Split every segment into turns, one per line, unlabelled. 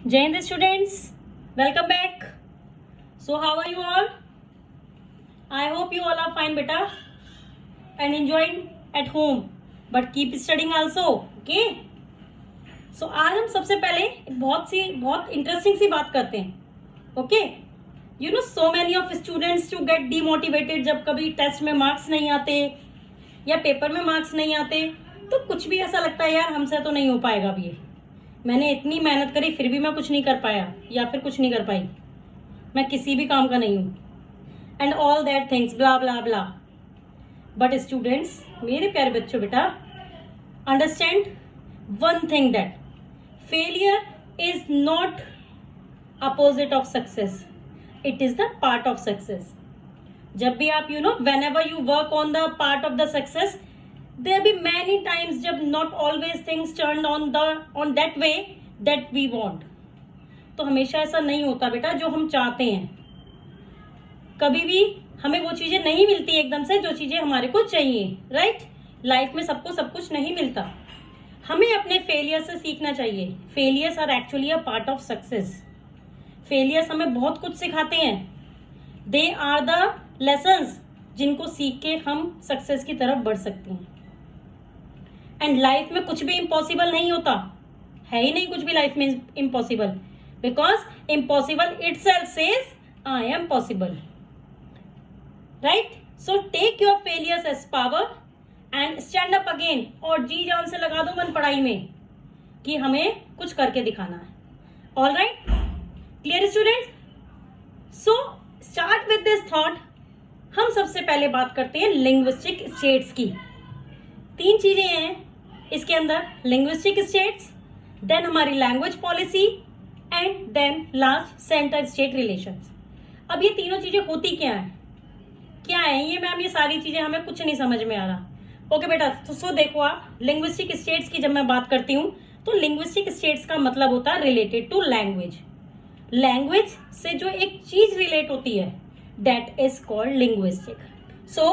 Jai Hind students, welcome back. So how are you all? I hope you all are fine beta and enjoying at home but keep studying also. Okay? So आज हम सबसे पहले बहुत interesting सी बात करते हैं. Okay? You know so many of students to get demotivated जब कभी टेस्ट में मार्क्स नहीं आते या पेपर में मार्क्स नहीं आते तो कुछ भी ऐसा लगता है यार हमसे तो नहीं हो पाएगा अब ये. मैंने इतनी मेहनत करी फिर भी मैं कुछ नहीं कर पाया या फिर कुछ नहीं कर पाई, मैं किसी भी काम का नहीं हूँ and all that things blah blah blah. But students, मेरे प्यारे बच्चों, बेटा understand one thing that failure is not opposite of success, it is the part of success. जब भी आप when ever you work on the part of the success, there be many times जब not always things turned on that way that we want. तो हमेशा ऐसा नहीं होता बेटा जो हम चाहते हैं. कभी भी हमें वो चीजें नहीं मिलती एकदम से जो चीजें हमारे को चाहिए. राइट? लाइफ में सबको सब कुछ नहीं मिलता. हमें अपने फेलियर से सीखना चाहिए. Failures are actually a part of success. Failures हमें बहुत कुछ सिखाते हैं. दे आर द लेसन्स जिनको सीख के हम सक्सेस की तरफ बढ़ सकते हैं. एंड लाइफ में कुछ भी इम्पॉसिबल नहीं होता है, ही नहीं कुछ भी लाइफ में impossible, because impossible itself says I am possible. Right? So take your failures as power and stand up again. और जी जान से लगा दो मन पढ़ाई में कि हमें कुछ करके दिखाना है. All right? Clear student? So start with this thought. हम सबसे पहले बात करते हैं लिंग्विस्टिक स्टेट्स की. 3 चीजें हैं इसके अंदर. लिंग्विस्टिक स्टेट्स, देन हमारी language policy and then last centre state relations. अब ये तीनों चीजें होती क्या है ये मैम? ये सारी चीजें हमें कुछ नहीं समझ में आ रहा. ओके बेटा, तो सो देखो आप, लिंग्विस्टिक स्टेट्स की जब मैं बात करती हूँ तो लिंग्विस्टिक स्टेट्स का मतलब होता है रिलेटेड टू लैंग्वेज. लैंग्वेज से जो एक चीज रिलेट होती है that is called linguistic. So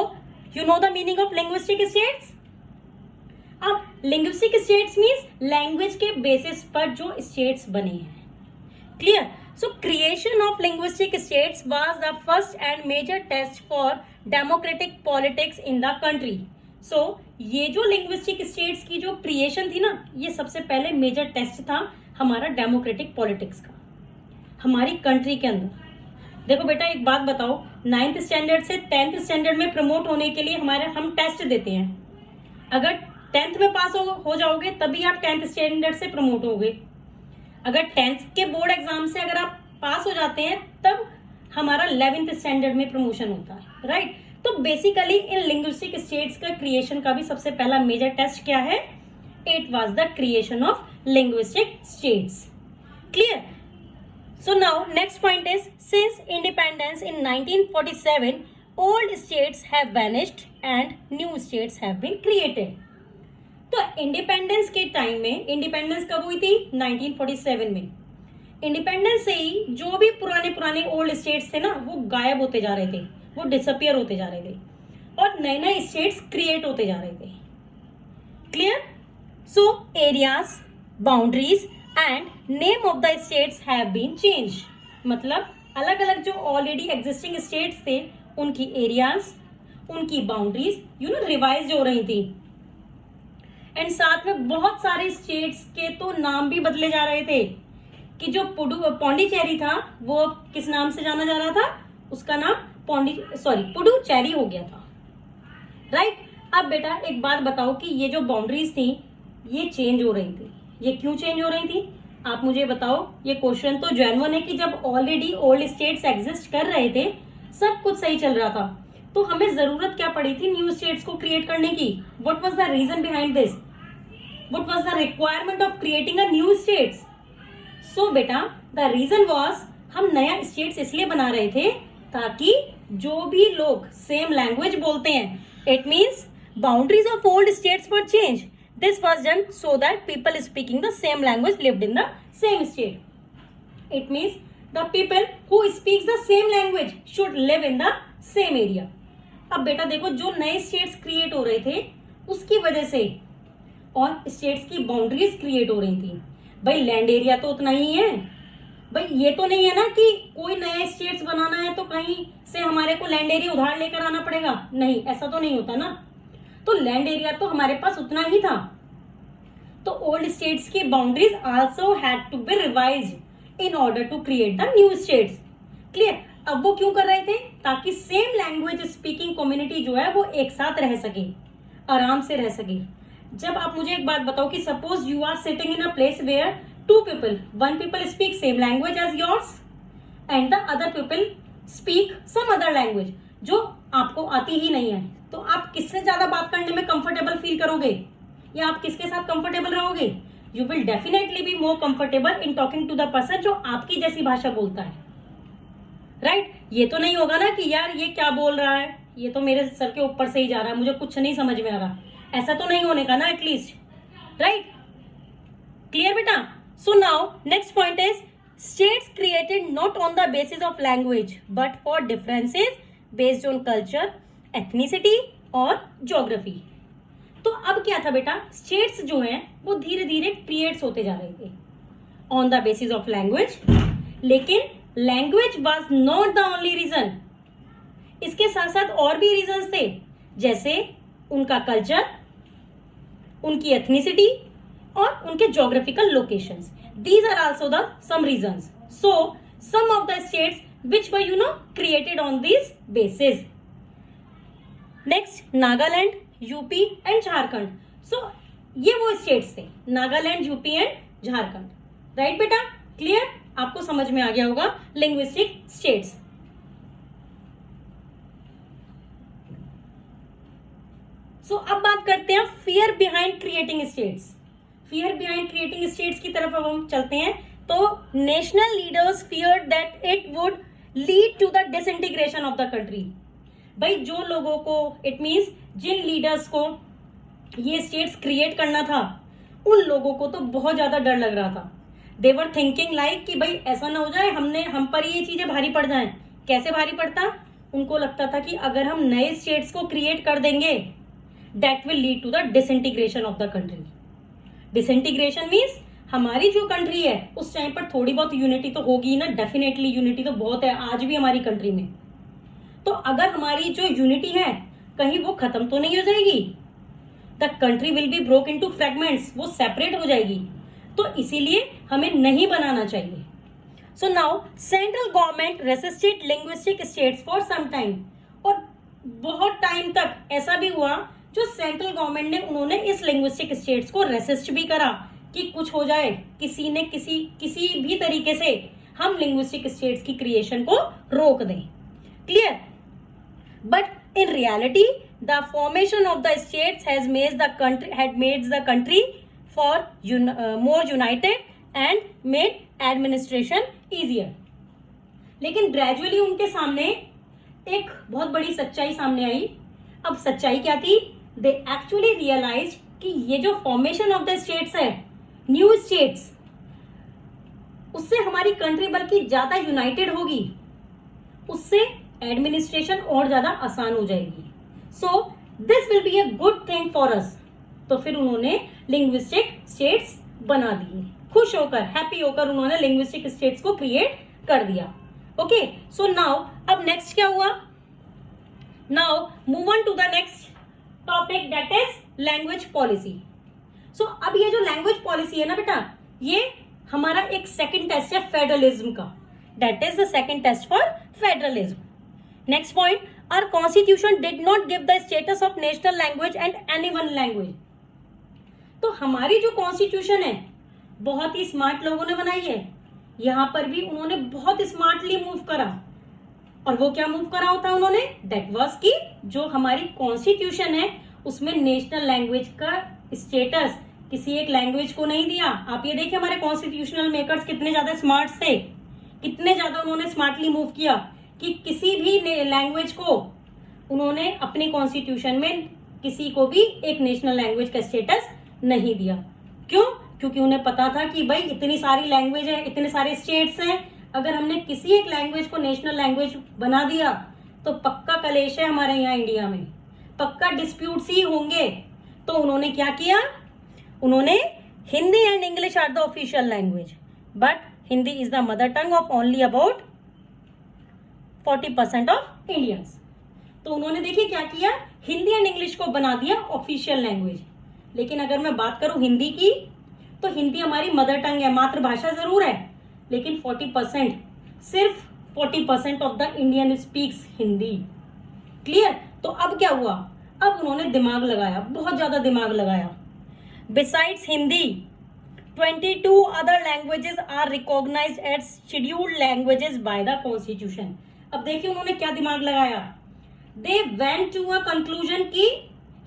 you know the meaning of linguistic states. अब लिंग्विस्टिक स्टेट्स मीन्स लैंग्वेज के बेसिस पर जो स्टेट्स बने हैं. Clear? So creation of linguistic states was the first and major test for democratic politics in the country. So ये जो linguistic states की जो क्रिएशन थी ना, ये सबसे पहले मेजर टेस्ट था हमारा डेमोक्रेटिक पॉलिटिक्स का हमारी कंट्री के अंदर. देखो बेटा, एक बात बताओ, 9th स्टैंडर्ड से 10th स्टैंडर्ड में प्रमोट होने के लिए हम टेस्ट देते हैं. अगर 10th में पास हो जाओगे तभी आप 10th स्टैंडर्ड से प्रमोट होगे. अगर 10th के बोर्ड एग्जाम से अगर आप पास हो जाते हैं तब हमारा 11th स्टैंडर्ड में प्रमोशन होता है. राइट? तो बेसिकली इन लिंग्विस्टिक स्टेट्स का क्रिएशन का भी सबसे पहला मेजर टेस्ट क्या है? It was the creation of linguistic states. Clear? So now next point is, since independence in 1947, old states have vanished and new states have been created. तो independence के time में, independence कब हुई थी? 1947 में. Independence से ही जो भी पुराने ओल्ड स्टेट्स थे ना, वो गायब होते जा रहे थे, वो डिसअपियर होते जा रहे थे और नए नए स्टेट्स क्रिएट होते जा रहे थे. Clear? So areas, boundaries and name of the states have been change. मतलब अलग अलग जो ऑलरेडी एग्जिस्टिंग स्टेट्स थे उनकी एरियाज, उनकी बाउंड्रीज रिवाइज हो रही थी. एंड साथ में बहुत सारे स्टेट्स के तो नाम भी बदले जा रहे थे कि जो पौंडीचेरी था वो किस नाम से जाना जा रहा था? उसका नाम पुडुचेरी हो गया था. राइट? अब बेटा एक बात बताओ कि ये जो बाउंड्रीज थी ये चेंज हो रही थी. ये क्यों चेंज हो रही थी? आप मुझे बताओ. ये क्वेश्चन तो जेन्युइन है कि जब ऑलरेडी ओल्ड स्टेट्स एग्जिस्ट कर रहे थे, सब कुछ सही चल रहा था, तो हमें जरूरत क्या पड़ी थी न्यू स्टेट्स को क्रिएट करने की? What was the reason behind this? What was the requirement of creating a new states? So बेटा द रीजन वाज, हम नया स्टेट्स इसलिए बना रहे थे ताकि जो भी लोग सेम लैंग्वेज बोलते हैं, it means boundaries of old states were change. This was done so that people speaking the same language lived in the same state. It means the people who speaks the same language should live in the same area. अब बेटा देखो, जो नए states create हो रहे थे उसकी वजह से और स्टेट्स की बाउंड्रीज क्रिएट हो रही थी. भाई लैंड एरिया तो उतना ही है, भाई ये तो नहीं है ना कि कोई नया स्टेट्स बनाना है तो कहीं से हमारे को लैंड एरिया उधार लेकर आना पड़ेगा, नहीं ऐसा तो नहीं होता ना। तो लैंड एरिया तो हमारे पास उतना ही था। तो ओल्ड स्टेट्स की boundaries also had to be revised in order to create the new states. Clear? अब वो क्यों कर रहे थे? ताकि सेम लैंग्वेज स्पीकिंग कम्युनिटी जो है वो एक साथ रह सके, आराम से रह सके। जब आप मुझे एक बात बताओ कि suppose you are sitting in a place where two people, one people speak same language as yours and the other people speak some other language जो आपको आती ही नहीं है, तो आप किससे ज्यादा बात करने में कंफर्टेबल फील करोगे या आप किसके साथ कंफर्टेबल रहोगे? You will definitely be more comfortable in talking to the person जो आपकी जैसी भाषा बोलता है, राइट? ये तो नहीं होगा ना कि यार ये क्या बोल रहा है, ये तो मेरे सर के ऊपर से ही जा रहा है, मुझे कुछ नहीं समझ में आ रहा, ऐसा तो नहीं होने का ना एटलीस्ट, राइट? क्लियर बेटा? सो now next point is states created not on the basis of language but for differences based on culture, ethnicity और ज्योग्राफी। तो अब क्या था बेटा, स्टेट्स जो हैं वो धीरे धीरे क्रिएट्स होते जा रहे थे on the basis of language, लेकिन language was not the only reason. इसके साथ साथ और भी रीजंस थे, जैसे उनका कल्चर, उनकी एथनिसिटी और उनके geographical locations. These are also the some reasons. So some of the states which were created on this basis. Next Nagaland, UP and Jharkhand. So ये वो स्टेट्स थे, Nagaland, UP and Jharkhand, right बेटा? क्लियर? आपको समझ में आ गया होगा लिंग्विस्टिक स्टेट्स। सो अब बात करते हैं fear behind creating states. Fear behind creating states की तरफ अब हम चलते हैं। तो national leaders feared that it would lead to the disintegration of the country. भाई जो लोगों को, इट मींस जिन लीडर्स को ये स्टेट्स क्रिएट करना था, उन लोगों को तो बहुत ज्यादा डर लग रहा था। दे वर थिंकिंग लाइक कि भाई ऐसा ना हो जाए हम पर ये चीजें भारी पड़ जाएं। कैसे भारी पड़ता? उनको लगता था कि अगर हम नए स्टेट्स को क्रिएट कर देंगे that will lead to the disintegration of the country. Disintegration means हमारी जो कंट्री है उस टाइम पर थोड़ी बहुत यूनिटी तो होगी ना, डेफिनेटली यूनिटी तो बहुत है आज भी हमारी कंट्री में। तो अगर हमारी जो यूनिटी है कहीं वो खत्म तो नहीं हो जाएगी, the country will be broke into fragments, वो सेपरेट हो जाएगी। तो इसीलिए हमें नहीं बनाना चाहिए। So now central government resisted linguistic states for some time, और बहुत टाइम तक ऐसा भी हुआ जो सेंट्रल गवर्नमेंट ने उन्होंने इस लिंग्विस्टिक स्टेट्स को रेसिस्ट भी करा कि कुछ हो जाए, किसी ने किसी भी तरीके से हम लिंग्विस्टिक स्टेट्स की क्रिएशन को रोक दें। Clear? But in reality the formation of the states had made the country for more United and made administration easier. लेकिन ग्रेजुअली उनके सामने एक बहुत बड़ी सच्चाई सामने आई। अब सच्चाई क्या थी? दे एक्चुअली रियलाइज कि ये जो फॉर्मेशन ऑफ द स्टेट्स है, न्यू स्टेट्स, उससे हमारी कंट्री बल्कि ज्यादा यूनाइटेड होगी, उससे एडमिनिस्ट्रेशन और ज्यादा आसान हो जाएगी। So this will be a good thing for us. तो फिर उन्होंने लिंग्विस्टिक स्टेट्स बना दिए, खुश होकर, हैप्पी होकर उन्होंने लिंग्विस्टिक स्टेट्स को क्रिएट कर दिया। ओके, सो नाउ अब नेक्स्ट क्या हुआ? Now move on to the next topic that is language policy. So अब ये जो लैंग्वेज पॉलिसी है ना बेटा, ये हमारा एक सेकंड टेस्ट है फेडरलिज्म का, that is the second test for federalism. Next point, our constitution did not give the status of national language and any one language. तो हमारी जो कॉन्स्टिट्यूशन है बहुत ही स्मार्ट लोगों ने बनाई है, यहां पर भी उन्होंने बहुत स्मार्टली मूव करा। और वो क्या मूव करा होता उन्होंने? दैट वाज कि जो हमारी कॉन्स्टिट्यूशन है उसमें नेशनल लैंग्वेज का स्टेटस किसी एक लैंग्वेज को नहीं दिया। आप ये देखिए हमारे कॉन्स्टिट्यूशनल मेकर्स कितने ज्यादा स्मार्ट थे, कितने ज्यादा उन्होंने स्मार्टली मूव किया कि किसी भी लैंग्वेज को उन्होंने अपने कॉन्स्टिट्यूशन में किसी को भी एक नेशनल लैंग्वेज का स्टेटस नहीं दिया। क्यों? क्योंकि उन्हें पता था कि भाई इतनी सारी लैंग्वेज है, इतने सारे स्टेट्स हैं, अगर हमने किसी एक लैंग्वेज को नेशनल लैंग्वेज बना दिया तो पक्का कलेश है हमारे यहाँ इंडिया में, पक्का डिस्प्यूट्स ही होंगे। तो उन्होंने क्या किया? उन्होंने Hindi and English are the official language, but Hindi is the mother tongue of only about 40% of Indians. तो उन्होंने देखिए क्या किया, हिंदी एंड इंग्लिश को बना दिया ऑफिशियल लैंग्वेज। लेकिन अगर मैं बात करूं हिंदी की, तो हिंदी हमारी मदर टंग है, मातृभाषा जरूर है, लेकिन 40%, सिर्फ 40% of the Indian speaks Hindi. Clear? तो अब क्या हुआ, अब उन्होंने दिमाग लगाया, बहुत ज्यादा दिमाग लगाया। Besides Hindi 22 other languages are recognised as scheduled languages by the constitution. अब देखिए उन्होंने क्या दिमाग लगाया, they went to a conclusion कि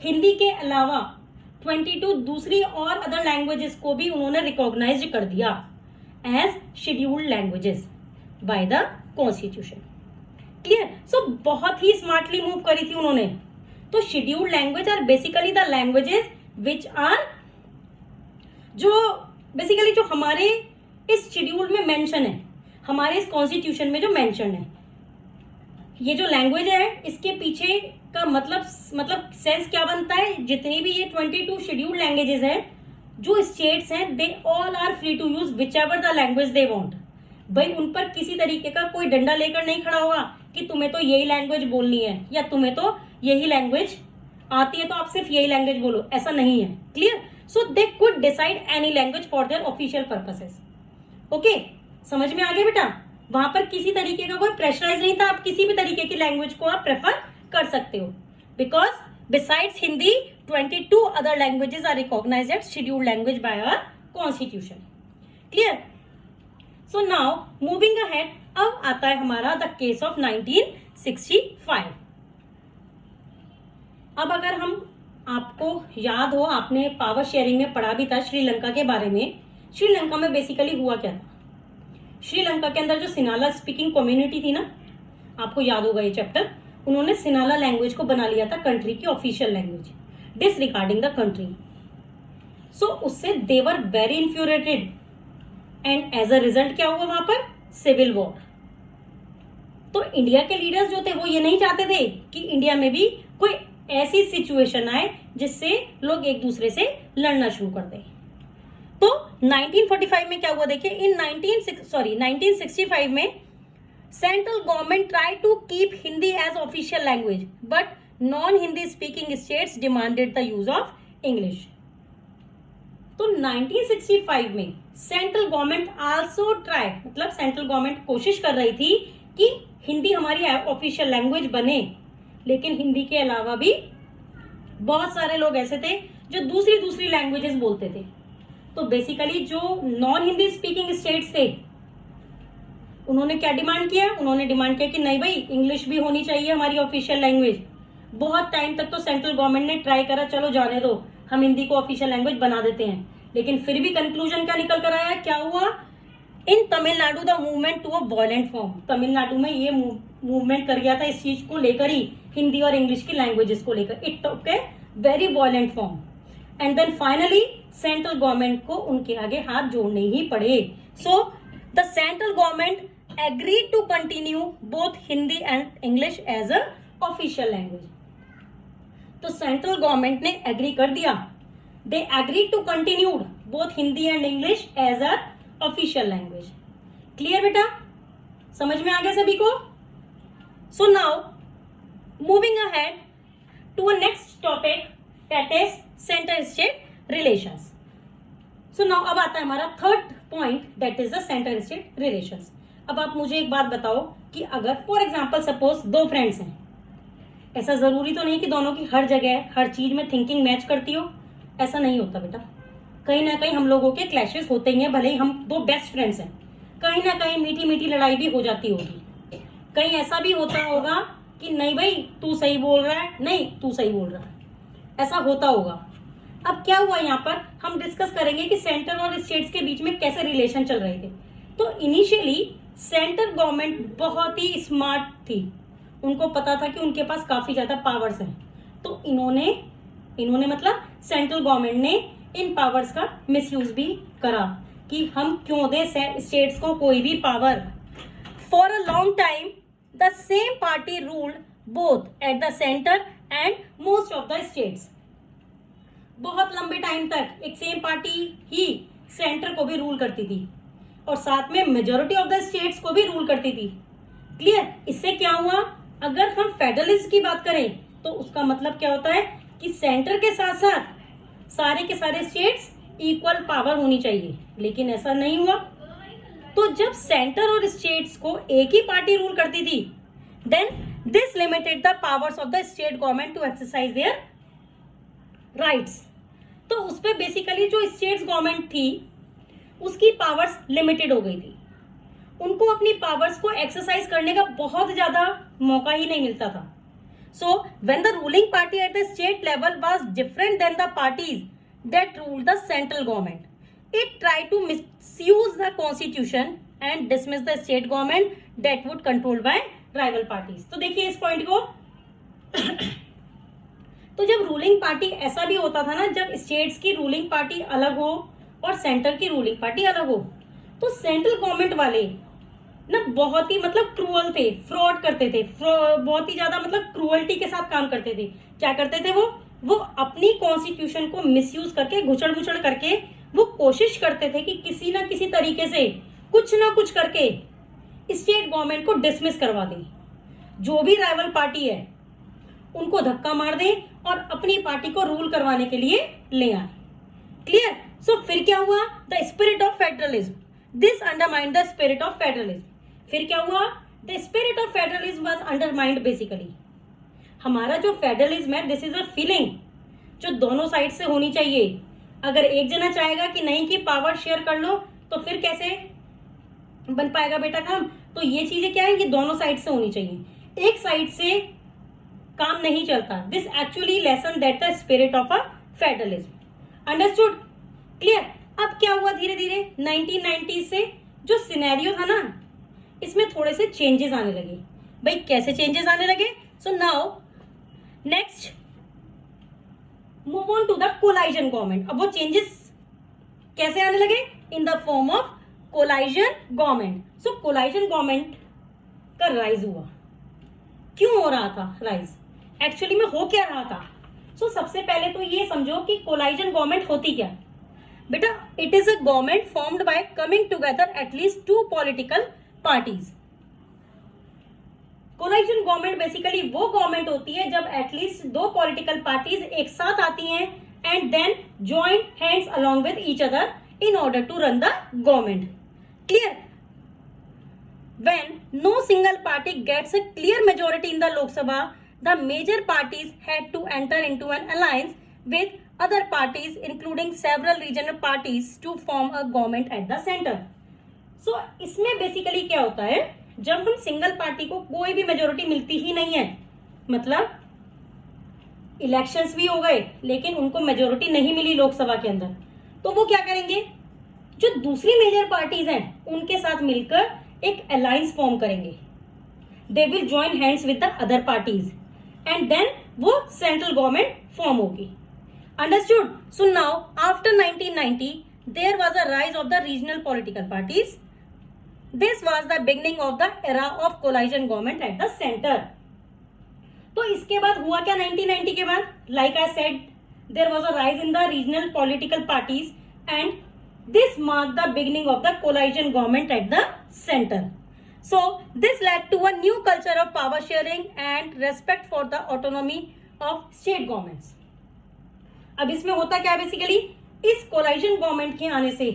हिंदी के अलावा 22 दूसरी और अदर लैंग्वेजेस को भी उन्होंने रिकॉग्नाइज कर दिया as scheduled languages by the constitution. Clear? So बहुत ही स्मार्टली मूव करी थी उन्होंने। तो scheduled language are basically the languages which are, जो बेसिकली जो हमारे इस शेड्यूल में मेंशन है, हमारे इस कॉन्स्टिट्यूशन में जो मेंशन है, ये जो लैंग्वेज है इसके पीछे का मतलब सेंस क्या बनता है, जितनी भी ये 22 शेड्यूल्ड लैंग्वेजेस हैं, जो स्टेट्स हैं, they all are free to use whichever the language they want. भाई उन पर किसी तरीके का कोई डंडा लेकर नहीं खड़ा होगा कि तुम्हें तो यही लैंग्वेज बोलनी है या तुम्हें तो यही लैंग्वेज आती है तो आप सिर्फ यही लैंग्वेज बोलो, ऐसा नहीं है। Clear? So they could decide any language for their official purposes. Okay, समझ में आ गया बेटा? वहां पर किसी तरीके का कोई प्रेशराइज नहीं था, आप किसी भी तरीके की लैंग्वेज को आप प्रेफर कर सकते हो, because besides Hindi 22 other languages are recognised as scheduled language by our constitution. Clear? So now moving ahead, अब आता है हमारा द केस ऑफ 1965। अब अगर हम, आपको याद हो, आपने पावर शेयरिंग में पढ़ा भी था श्रीलंका के बारे में। श्रीलंका में बेसिकली हुआ क्या था, श्रीलंका के अंदर जो सिनाला स्पीकिंग कम्युनिटी थी ना, आपको याद होगा ये चैप्टर, उन्होंने सिनाला लैंग्वेज को बना लिया था कंट्री की official language, disregarding the country. So उससे they were very infuriated and as a result क्या हुआ वहां पर, सिविल वॉर। तो इंडिया के लीडर्स जो थे वो ये नहीं चाहते थे कि इंडिया में भी कोई ऐसी सिचुएशन आए जिससे लोग एक दूसरे से लड़ना शुरू कर दें। तो 1945 में क्या हुआ देखिए, इन 1965 में central government try to keep Hindi as official language, but non Hindi speaking states demanded the use of English. तो 1965 में सेंट्रल गवर्नमेंट आल्सो ट्राई, मतलब सेंट्रल गवर्नमेंट कोशिश कर रही थी कि हिंदी हमारी ऑफिशियल लैंग्वेज बने, लेकिन हिंदी के अलावा भी बहुत सारे लोग ऐसे थे जो दूसरी दूसरी लैंग्वेजेस बोलते थे। तो बेसिकली जो नॉन हिंदी स्पीकिंग स्टेट्स थे, उन्होंने क्या डिमांड किया, उन्होंने डिमांड किया कि नहीं भाई, इंग्लिश भी होनी चाहिए हमारी ऑफिशियल लैंग्वेज। बहुत टाइम तक तो सेंट्रल गवर्नमेंट ने ट्राई करा, चलो जाने दो, हम हिंदी को ऑफिशियल लैंग्वेज बना देते हैं, लेकिन फिर भी कंक्लूजन क्या निकल कर आया, क्या हुआ, in Tamil Nadu the movement to a violent form. Tamil Nadu में ये मूवमेंट कर गया था इस चीज को लेकर ही, हिंदी और इंग्लिश की लैंग्वेजेस को लेकर, it took a very violent form and then finally central government को उनके आगे हाथ जोड़ने ही पड़े। So the central government agreed to continue both Hindi and English as a official language. तो सेंट्रल गवर्नमेंट ने एग्री कर दिया, they agree to continue both Hindi and English as a official language. Clear बेटा? समझ में आ गया सभी को? So now moving ahead to a next topic, that is centre state relations. So now अब आता है हमारा third point, that is the centre state relations. अब आप मुझे एक बात बताओ कि अगर फॉर एग्जाम्पल सपोज दो फ्रेंड्स हैं, ऐसा जरूरी तो नहीं कि दोनों की हर जगह हर चीज में थिंकिंग मैच करती हो, ऐसा नहीं होता बेटा। कहीं ना कहीं हम लोगों के क्लैशेस होते ही हैं, भले ही हम दो बेस्ट फ्रेंड्स हैं, कहीं ना कहीं मीठी मीठी लड़ाई भी हो जाती होगी। कहीं ऐसा भी होता होगा कि नहीं भाई तू सही बोल रहा है, नहीं तू सही बोल रहा है, ऐसा होता होगा। अब क्या हुआ यहाँ पर, हम डिस्कस करेंगे कि सेंटर और स्टेट्स के बीच में कैसे रिलेशन चल रहे थे। तो इनिशियली सेंट्रल गवर्नमेंट बहुत ही स्मार्ट थी, उनको पता था कि उनके पास काफी ज्यादा पावर्स हैं, तो इन्होंने मतलब सेंट्रल गवर्नमेंट ने इन पावर्स का मिसयूज भी करा कि हम क्यों दे स्टेट्स को कोई भी power. For a long time the same party ruled both at the centre and most of the states. बहुत लंबे टाइम तक एक सेम पार्टी ही सेंटर को भी रूल करती थी और साथ में मेजोरिटी ऑफ द स्टेट्स को भी रूल करती थी। क्लियर? इससे क्या हुआ, अगर हम फेडरलिज्म की बात करें तो उसका मतलब क्या होता है कि सेंटर के साथ साथ सारे के सारे स्टेट्स इक्वल पावर होनी चाहिए, लेकिन ऐसा नहीं हुआ। तो जब सेंटर और स्टेट्स को एक ही पार्टी रूल करती थी, then this limited the powers of the state government to exercise their rights. तो उस पर बेसिकली जो स्टेट्स गवर्नमेंट थी उसकी पावर्स लिमिटेड हो गई थी, उनको अपनी पावर्स को एक्सरसाइज करने का बहुत ज्यादा मौका ही नहीं मिलता था। So when the ruling party at the state level was different than the parties that rule the central government, it tried to misuse the constitution and dismiss the state government that would controlled by rival parties। तो देखिए इस point को तो जब ruling party, ऐसा भी होता था ना, जब स्टेट्स की रूलिंग पार्टी अलग हो और सेंटर की रूलिंग पार्टी अलग हो, तो सेंट्रल गवर्नमेंट वाले ना बहुत ही मतलब क्रूअल थे, फ्रॉड करते थे, बहुत ही ज्यादा मतलब क्रूअल्टी के साथ काम करते थे। क्या करते थे वो अपनी कॉन्स्टिट्यूशन को मिसयूज करके, घुसड़ करके वो कोशिश करते थे कि किसी ना किसी तरीके से कुछ ना कुछ करके स्टेट गवर्नमेंट को डिसमिस करवा दें, जो भी राइवल पार्टी है उनको धक्का मार दें और अपनी पार्टी को रूल करवाने के लिए ले आए। क्लियर? सो फिर क्या हुआ, the spirit of federalism, this undermined the spirit of federalism. फिर क्या हुआ, the spirit of federalism was undermined. Basically हमारा जो फेडरलिज्म है, दिस इज अ फीलिंग जो दोनों साइड से होनी चाहिए। अगर एक जना चाहेगा कि नहीं कि पावर शेयर कर लो, तो फिर कैसे बन पाएगा बेटा काम? तो ये चीजें क्या है, ये दोनों साइड से होनी चाहिए, एक साइड से काम नहीं चलता। This actually lesson that the spirit of a federalism. Understood? Clear? अब क्या हुआ, धीरे धीरे 1990 से जो सिनेरियो था ना, इसमें थोड़े से चेंजेस आने लगे। भाई कैसे चेंजेस आने लगे? So now next move on to the coalition government. अब वो चेंजेस कैसे आने लगे? In the form of coalition government. So coalition government का राइज हुआ। क्यों हो रहा था राइज? एक्चुअली में हो क्या रहा था? सो सबसे पहले तो ये समझो कि कोलाइजन गवर्नमेंट होती क्या बेटा। It is a government formed by coming together at least 2 political parties. Collision government basically वो गवर्नमेंट होती है जब एटलीस्ट 2 पॉलिटिकल पार्टीज एक साथ आती हैं and then join hands along with each other in order to run the government. Clear? When no single party gets a clear majority in the Lok Sabha, the major parties had to enter into an alliance with other parties, including several regional parties, to form a government at the center. So इसमें basically क्या होता है, जब हम single party को कोई भी majority मिलती ही नहीं है, मतलब इलेक्शंस भी हो गए लेकिन उनको मेजोरिटी नहीं मिली लोकसभा के अंदर, तो वो क्या करेंगे, जो दूसरी मेजर पार्टीज हैं उनके साथ मिलकर एक अलायंस फॉर्म करेंगे। They will join hands with the other parties and then वो सेंट्रल गवर्नमेंट फॉर्म होगी। Understood? So now after 1990 there was a rise of the regional political parties. This was the beginning of the era of coalition government at the centre. तो इसके बाद हुआ क्या 1990 के बाद? Like I said, there was a rise in the regional political parties and this marked the beginning of the coalition government at the center. So this led to a new culture of power sharing and respect for the autonomy of state governments. अब इसमें होता क्या basically, इस collision government के आने से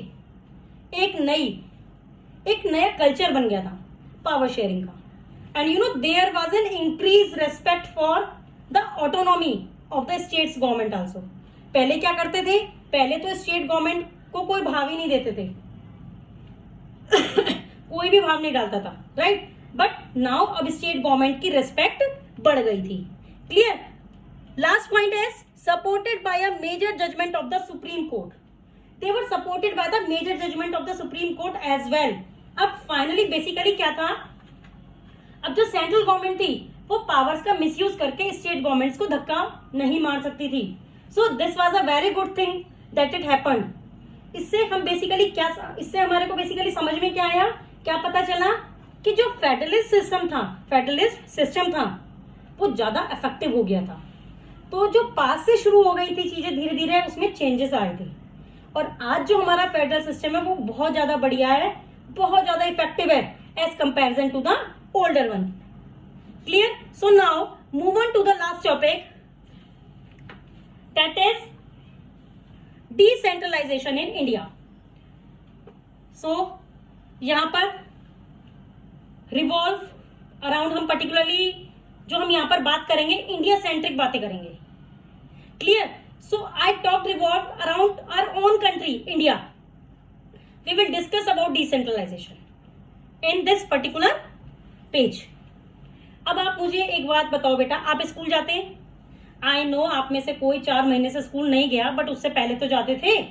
एक नया कल्चर बन गया था पावर शेयरिंग का। And you know there was an increase respect for the autonomy of the states government also. पहले क्या करते थे, पहले तो स्टेट गवर्नमेंट को कोई भाव ही नहीं देते थे कोई भी भाव नहीं डालता था, राइट? बट नाउ अब स्टेट गवर्नमेंट की रिस्पेक्ट बढ़ गई थी। Clear? Last point is supported by a major judgment of the supreme court. They were supported by the major judgment of the supreme court as well. अब finally basically क्या था, अब जो central government थी वो पावर्स का misuse करके state governments को धक्का नहीं मार सकती थी। सो this was a very good thing that it happened. इससे हम बेसिकली क्या, इससे हमारे को बेसिकली समझ में क्या आया, क्या पता चला कि जो फेडरलिस्ट सिस्टम था वो ज्यादा इफेक्टिव हो गया था। तो जो पास से शुरू हो गई थी चीजें, धीरे धीरे उसमें चेंजेस आए थे और आज जो हमारा फेडरल सिस्टम है वो बहुत ज्यादा बढ़िया है बहुत ज्यादा इफेक्टिव है as comparison to the older one. Clear? So now move on to the last topic, that is decentralisation in India. So यहां पर रिवॉल्व अराउंड, हम पर्टिकुलरली जो हम यहां पर बात करेंगे इंडिया सेंट्रिक बातें करेंगे. Clear? So I talk revolve around our own country India. We will discuss about decentralisation in this particular page. अब आप मुझे एक बात बताओ बेटा, आप स्कूल जाते हैं? आई नो आप में से कोई 4 महीने से स्कूल नहीं गया, बट उससे पहले तो जाते थे.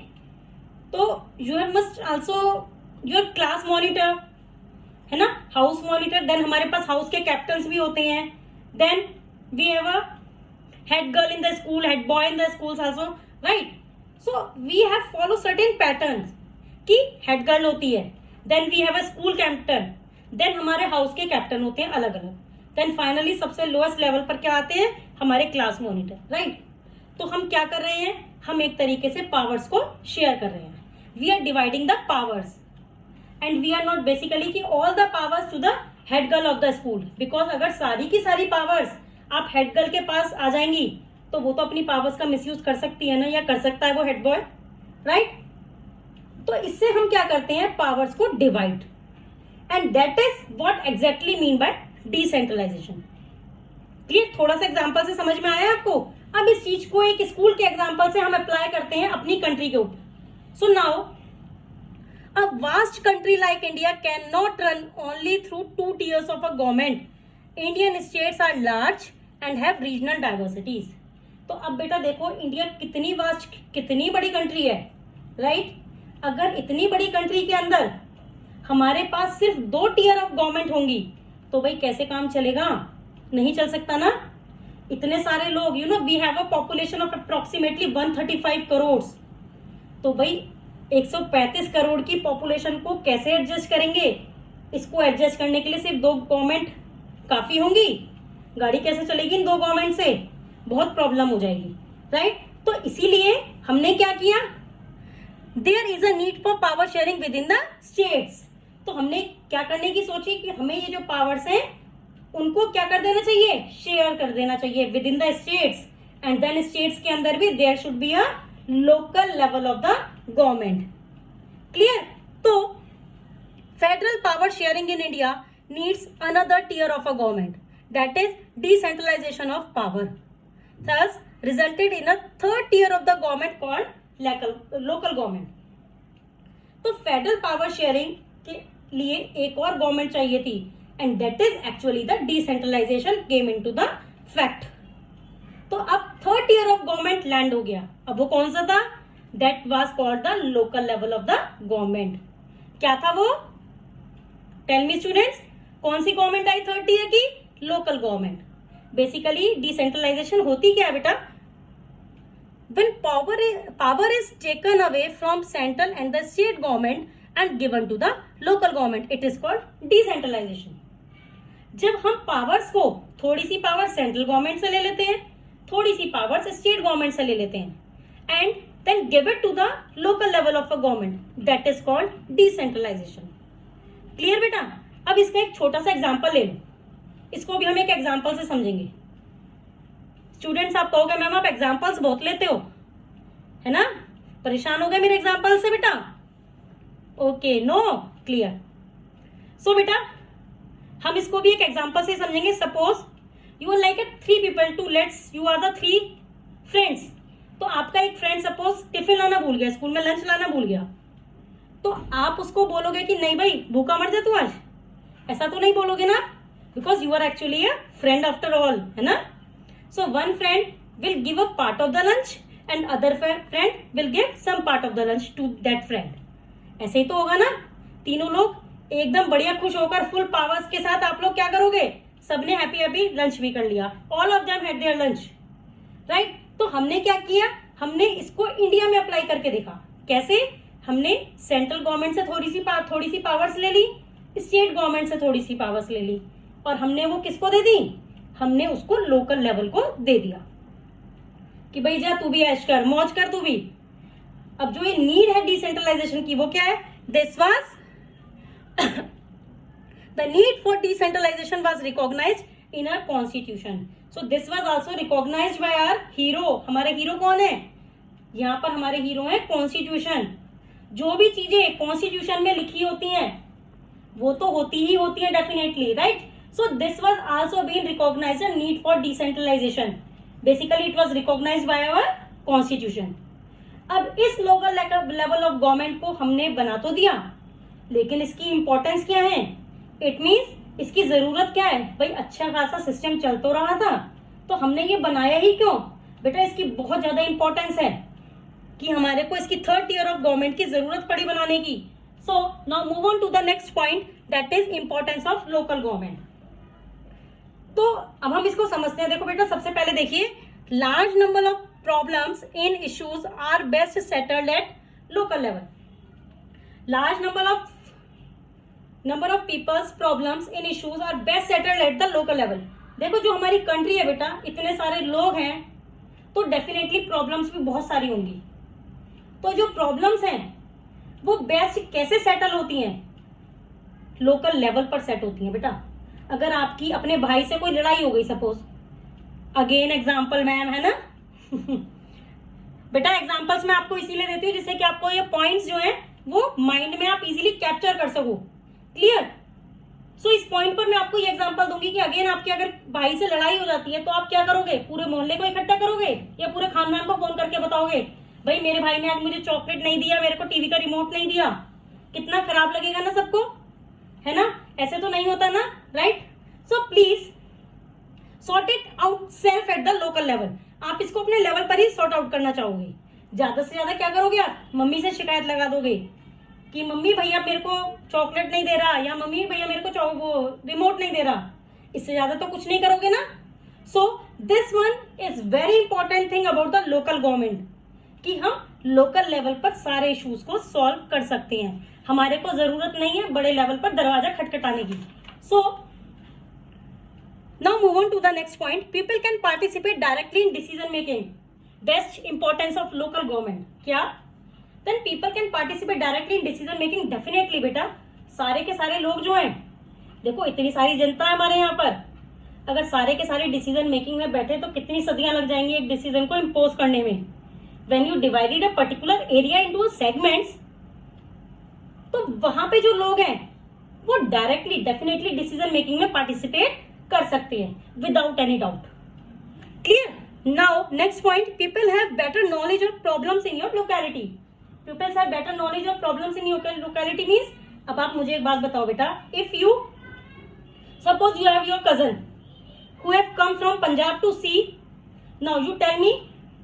तो you have must also your class monitor, है ना, हाउस मॉनिटर. देन हमारे पास हाउस के कैप्टन्स भी होते हैं. Then we have a head girl in the school, head boy in the schools also, right? So we have follow certain patterns कि head girl होती है, then we have a school captain, then हमारे house के captain होते हैं अलग अलग, then finally सबसे लोएस्ट लेवल पर क्या आते हैं? हमारे क्लास मॉनिटर, राइट? तो हम क्या कर रहे हैं? हम एक तरीके से पावर्स को शेयर कर रहे हैं. We are dividing the powers and we are not basically कि all the powers to the head girl of the school, because अगर सारी की सारी पावर्स आप हेड गर्ल के पास आ जाएंगी तो वो तो अपनी पावर्स का मिसयूज कर सकती है ना, या कर सकता है वो हेड बॉय, राइट? तो इससे हम क्या करते हैं? पावर्स को divide, and that is what exactly mean by decentralisation. Clear? थोड़ा सा एग्जांपल से समझ में आया आपको? अब इस चीज को एक स्कूल के एग्जांपल से हम अप्लाई करते हैं अपनी कंट्री के ऊपर. So now a vast country like India cannot run only through 2 tiers of a government. Indian states are large and have regional diversities. तो अब बेटा देखो इंडिया कितनी वास्ट, कितनी बड़ी कंट्री है, राइट? अगर इतनी बड़ी कंट्री के अंदर हमारे पास सिर्फ 2 टियर ऑफ गवर्नमेंट होंगी तो भाई कैसे काम चलेगा? नहीं चल सकता ना. इतने सारे लोग, you know, we have a population of approximately 135 crore. तो भाई 135 करोड़ की पॉपुलेशन को कैसे एडजस्ट करेंगे? इसको एडजस्ट करने के लिए सिर्फ 2 गवर्नमेंट काफी होंगी? गाड़ी कैसे चलेगी इन 2 गवर्नमेंट से? बहुत प्रॉब्लम हो जाएगी, राइट? तो इसीलिए हमने क्या किया? There is a need for power sharing within the states. तो हमने क्या करने की सोची कि हमें ये जो पावर्स हैं उनको क्या कर देना चाहिए? शेयर कर देना चाहिए within the states. And then states के अंदर भी there should be a local level of the government. Clear? तो federal power sharing in India needs another tier of a government, that is decentralisation of power. Thus resulted in a third tier of the government called local government. तो federal power sharing के लिए एक और government चाहिए थी, and that is actually the decentralisation came into the fact. तो अब third tier of government land हो गया. अब वो कौन सा था? That was called the local level of the government. क्या था वो? टेल मी स्टूडेंट्स, कौन सी गवर्नमेंट आई थर्ड टियर की? Local government. बेसिकली डिसेंट्रलाइजेशन होती क्या है बेटा? When power is taken away from central and the state government and given to the local government, it is called decentralization. जब हम powers को, थोड़ी सी पावर सेंट्रल गवर्नमेंट से ले लेते हैं, थोड़ी सी पावर्स स्टेट गवर्नमेंट से ले लेते हैं, and then give it to the local level of a government, that is called decentralisation. Clear बेटा? अब इसका एक छोटा सा एग्जांपल ले लो, इसको भी हम एक एग्जांपल से समझेंगे. स्टूडेंट्स आप कहोगे मैम आप एग्जांपल्स बहुत लेते हो, है ना? परेशान हो गए मेरे एग्जांपल से बेटा? Okay, no, clear. सो बेटा हम इसको भी एक एग्जांपल से समझेंगे. Suppose you are like 3 people, to let's you are the 3 friends. तो आपका एक फ्रेंड सपोज टिफिन लाना भूल गया, स्कूल में लंच लाना भूल गया, तो आप उसको बोलोगे कि नहीं भाई भूखा मर जा तू आज? ऐसा तो नहीं बोलोगे ना, because you are actually a friend after all, है ना? So one friend will give a part of the lunch and other friend will give some part of the lunch to that friend. ऐसे ही तो होगा ना? तीनों लोग एकदम बढ़िया खुश होकर फुल पावर्स के साथ आप लोग क्या करोगे? सबने हैप्पी हैप्पी लंच भी कर लिया. All of them had there lunch, right? तो हमने क्या किया? हमने इसको इंडिया में अप्लाई करके देखा. कैसे? हमने सेंट्रल गवर्नमेंट से थोड़ी सी पावर्स ले ली, स्टेट गवर्नमेंट से थोड़ी सी पावर्स ले ली, और हमने वो किसको दे दी? हमने उसको लोकल लेवल को दे दिया कि भाई जा तू भी ऐश कर, मौज कर तू भी. अब जो ये नीड है डिसेंट्रलाइजेशन की वो क्या है? This was the need for decentralization was recognized in our constitution. So this was also recognized by our hero. हमारे हीरो कौन है? यहाँ पर हमारे हीरो है कॉन्स्टिट्यूशन. जो भी चीजें कॉन्स्टिट्यूशन में लिखी होती हैं वो तो होती ही होती है definitely, right? So this was also been recognised the need for decentralisation. Basically it was recognised by our constitution. अब इस लोकल लेवल ऑफ गवर्नमेंट को हमने बना तो दिया, लेकिन इसकी इंपॉर्टेंस क्या है? इट मीन्स इसकी जरूरत क्या है? भाई अच्छा खासा सिस्टम चल तो रहा था, तो हमने ये बनाया ही क्यों? बेटा इसकी बहुत ज्यादा इंपॉर्टेंस है कि हमारे को इसकी थर्ड टियर ऑफ गवर्नमेंट की जरूरत पड़ी बनाने की. So now move on to the next point, that is importance of local government. तो अब हम इसको समझते हैं. देखो बेटा, सबसे पहले देखिए, large number of problems in issues are best settled at local level. Large number of peoples problems in issues are best settled at the local level. देखो जो हमारी कंट्री है बेटा, इतने सारे लोग हैं, तो डेफिनेटली प्रॉब्लम्स भी बहुत सारी होंगी. तो जो प्रॉब्लम्स हैं वो बेस्ट कैसे सेटल होती हैं? लोकल लेवल पर सेट होती हैं बेटा. अगर आपकी अपने भाई से कोई लड़ाई हो गई, सपोज, अगेन एग्जांपल मैम, है ना? बेटा एग्जांपल्स मैं आपको इसीलिए देती हूँ जिससे कि आपको ये पॉइंट्स जो हैं वो माइंड में आप इजीली कैप्चर कर सको. क्लियर? सो इस पॉइंट पर मैं आपको ये एग्जांपल दूंगी कि अगेन आपकी अगर भाई से लड़ाई हो जाती है तो आप क्या करोगे? पूरे मोहल्ले को इकट्ठा करोगे या पूरे खानदान को फोन करके बताओगे, भाई मेरे भाई ने आज मुझे चॉकलेट नहीं दिया, मेरे को टीवी का रिमोट नहीं दिया. कितना खराब लगेगा ना सबको, है ना? ऐसे तो नहीं होता ना, right? So please sort it out self eight the local level. आप इसको अपने लेवल पर ही सॉर्ट आउट करना चाहोगे. ज्यादा से ज्यादा क्या करोगे आप? मम्मी से शिकायत लगा दोगे कि मम्मी भैया मेरे को चॉकलेट नहीं दे रहा, या मम्मी भैया मेरे को वो रिमोट नहीं दे रहा. इससे ज्यादा तो कुछ नहीं करोगे ना. So this one is very important thing about the local government, कि हम लोकल लेवल पर सारे इश्यूज को सॉल्व कर सकते हैं. हमारे को जरूरत नहीं है बड़े लेवल पर दरवाजा खटखटाने की. So now move on to the next point, people can participate directly in decision making. Best importance of local government क्या? Then people can participate directly in decision making. Definitely बेटा, सारे के सारे लोग जो हैं, देखो इतनी सारी जनता है हमारे यहाँ पर, अगर सारे के सारे डिसीजन मेकिंग में बैठे तो कितनी सदियां लग जाएंगी एक डिसीजन को इम्पोज करने में. When you divided a particular area into segments, तो वहां पे जो लोग हैं वो डायरेक्टली डेफिनेटली डिसीजन मेकिंग में पार्टिसिपेट कर सकते हैं without any doubt. Clear? Now next point, people have better knowledge of problems in your locality. Peoples have better knowledge of problems in your locality means, अब आप मुझे एक बात बताओ बेटा, if you suppose you have your cousin who have come from Punjab to see, now you tell me,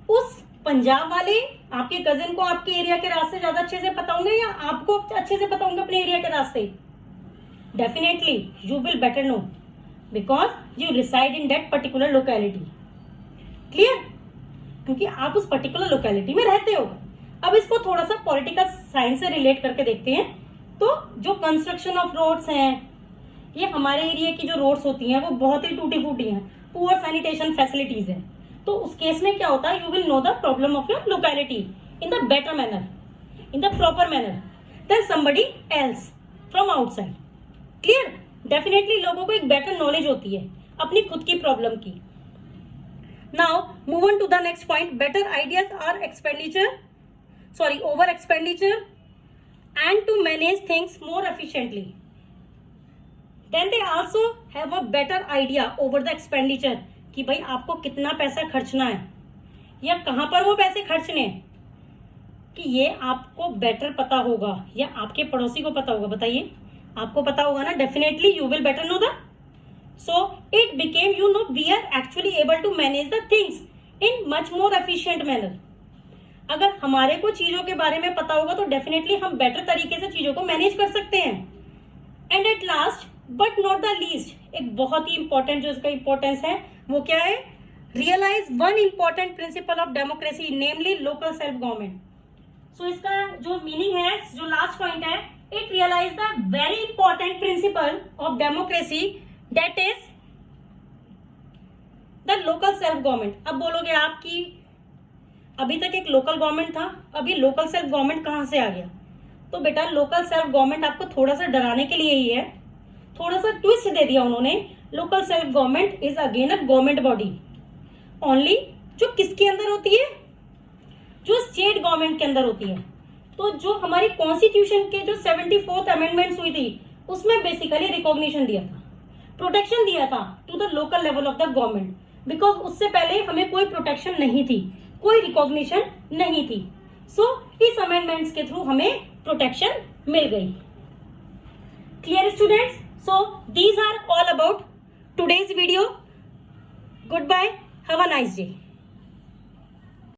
उस पंजाब वाले आपके कजिन को आपके एरिया के रास्ते ज्यादा अच्छे से पता होंगे या आपको अच्छे से पता होंगे अपने एरिया के रास्ते? Definitely you will better know because you reside in that particular locality. Clear? क्योंकि आप उस पर्टिकुलर लोकेलिटी में रहते हो. अब इसको थोड़ा सा पॉलिटिकल साइंस से रिलेट करके देखते हैं. तो जो कंस्ट्रक्शन ऑफ रोड्स हैं, ये हमारे एरिया की जो रोड्स होती हैं वो बहुत ही टूटी फूटी हैं, पुअर सैनिटेशन फैसिलिटीज है. तो उस केस में क्या होता है, you will know the problem of your locality in the better manner, in the proper manner than somebody else from outside. Clear? Definitely लोगों को एक बेटर नॉलेज होती है अपनी खुद की प्रॉब्लम की. Now move on to the next point, better ideas are over expenditure and to manage things more efficiently. Then they also have a better idea over the expenditure, कि भाई आपको कितना पैसा खर्चना है या कहां पर वो पैसे खर्चने हैं, कि ये आपको बेटर पता होगा या आपके पड़ोसी को पता होगा. बताइए, आपको पता होगा ना? Definitely you will better know the. So it became, you know, we are actually able to manage the things in much more efficient manner. अगर हमारे को चीजों के बारे में पता होगा तो डेफिनेटली हम बेटर तरीके से चीजों को मैनेज कर सकते हैं. And at last but not the least, एक बहुत ही इंपॉर्टेंट जो इसका इंपॉर्टेंस है वो क्या है? Realise one important principle of democracy, namely local self government. So इसका जो मीनिंग है, जो लास्ट पॉइंट है, it realise the very important principle of democracy, that is the local self government. अब बोलोगे आप कि अभी तक एक लोकल गवर्नमेंट था, अब ये लोकल सेल्फ गवर्नमेंट कहां से आ गया? तो बेटा लोकल सेल्फ गवर्नमेंट आपको थोड़ा सा डराने के लिए ही है, थोड़ा सा ट्विस्ट दे दिया उन्होंने, local self government is again a government body only, जो किसके अंदर होती है, जो स्टेट गवर्नमेंट के अंदर होती है। तो जो हमारी कॉन्स्टिट्यूशन के जो 74th अमेंडमेंट्स हुई थी उसमें बेसिकली रिकॉग्निशन दिया था, प्रोटेक्शन दिया था to the local level of the government, because उससे पहले हमें कोई प्रोटेक्शन नहीं थी, कोई रिकॉग्निशन नहीं थी। सो इस अमेंडमेंट्स के थ्रू हमें प्रोटेक्शन मिल गई। Clear students? So these are all about today's video. Good bye, have a nice day.